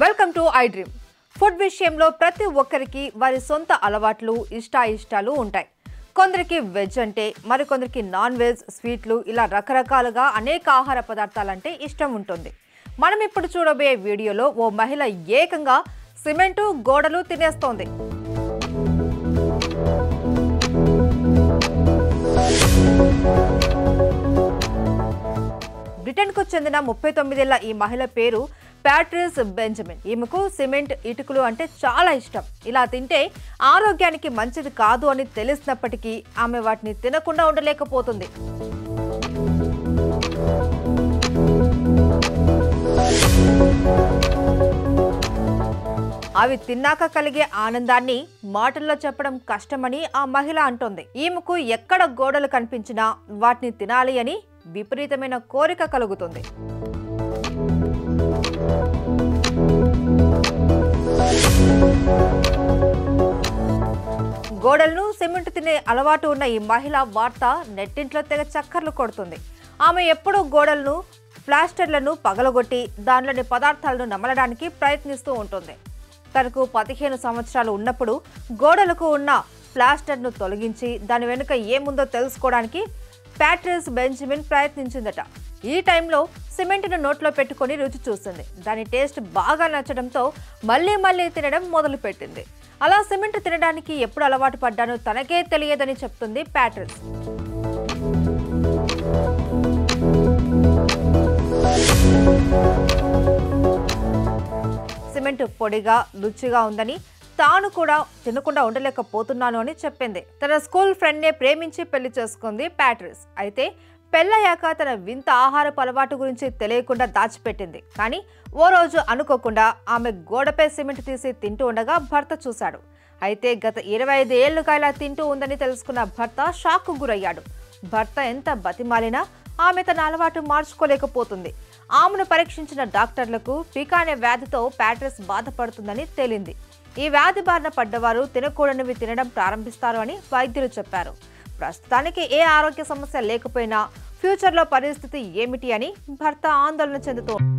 Welcome to I dream. Food విషయంలో ప్రతి ఒక్కరికి వారి సొంత అలవాట్లు ఇష్టాలు ఉంటాయి. కొందరికి వెజ్ అంటే, మరికొందరికి నాన్ వెజ్, స్వీట్లు ఇలా రకరకాలుగా అనేక ఆహార పదార్థాలంటే ఇష్టం ఉంటుంది. మనం ఇప్పుడు చూడబోయే వీడియోలో ఓ మహిళ ఏకంగా సిమెంటు గోడలు తినేస్తోంది. బ్రిటన్కు చెందిన 39 ఏళ్ల ఈ మహిళ పేరు ప్యాట్రిస్ బెంజమిన్. ఈమెకు సిమెంట్ ఇటుకలు అంటే చాలా ఇష్టం. ఇలా తింటే ఆరోగ్యానికి మంచిది కాదు అని తెలిసినప్పటికీ ఆమె వాటిని తినకుండా ఉండలేకపోతుంది. అవి తిన్నాక కలిగే ఆనందాన్ని మాటల్లో చెప్పడం కష్టమని ఆ మహిళ అంటోంది. ఈమెకు ఎక్కడ గోడలు కనిపించినా వాటిని తినాలి అని విపరీతమైన కోరిక కలుగుతుంది. గోడలను సిమెంట్ తినే అలవాటు ఉన్న ఈ మహిళ వార్త నెట్టింట్లో తెగ చక్కర్లు కొడుతుంది. ఆమె ఎప్పుడూ గోడలను, ప్లాస్టర్లను పగలగొట్టి దానిలోని పదార్థాలను నమలడానికి ప్రయత్నిస్తూ ఉంటుంది. తనకు 15 సంవత్సరాలు ఉన్నప్పుడు గోడలకు ఉన్న ప్లాస్టర్ను తొలగించి దాని వెనుక ఏముందో తెలుసుకోవడానికి ప్యాట్రిస్ బెంజమిన్ ప్రయత్నించిందట. ఈ టైంలో సిమెంట్ను నోట్లో పెట్టుకొని రుచి చూసింది. దాని టేస్ట్ బాగా నచ్చడంతో మళ్ళీ తినడం మొదలుపెట్టింది. అలా సిమెంట్ తినడానికి ఎప్పుడు అలవాటు పడ్డానో తనకే తెలియదని చెప్తుంది ప్యాట్రిస్. సిమెంట్ పొడిగా, రుచిగా ఉందని, తాను కూడా తినకుండా ఉండలేకపోతున్నాను అని చెప్పింది. తన స్కూల్ ఫ్రెండ్నే ప్రేమించి పెళ్లి చేసుకుంది ప్యాట్రిస్. అయితే పెళ్ళయ్యాక తన వింత ఆహారపు అలవాటు గురించి తెలియకుండా దాచిపెట్టింది. కానీ ఓ రోజు అనుకోకుండా ఆమె గోడపై సిమెంట్ తీసి తింటూ ఉండగా భర్త చూశాడు. అయితే గత 25 ఏళ్లుగా ఇలా తింటూ ఉందని తెలుసుకున్న భర్త షాక్కు గురయ్యాడు. భర్త ఎంత బతిమాలినా ఆమె తన అలవాటు మార్చుకోలేకపోతుంది. ఆమెను పరీక్షించిన డాక్టర్లకు పికా అనే వ్యాధితో ప్యాట్రిస్ బాధపడుతుందని తేలింది. ఈ వ్యాధి బారిన పడ్డవారు తినకూడనివి తినడం ప్రారంభిస్తారు అని వైద్యులు చెప్పారు. ప్రస్తుతానికి ఏ ఆరోగ్య సమస్య లేకపోయినా ఫ్యూచర్లో పరిస్థితి ఏమిటి అని భర్త ఆందోళన చెందుతోంది.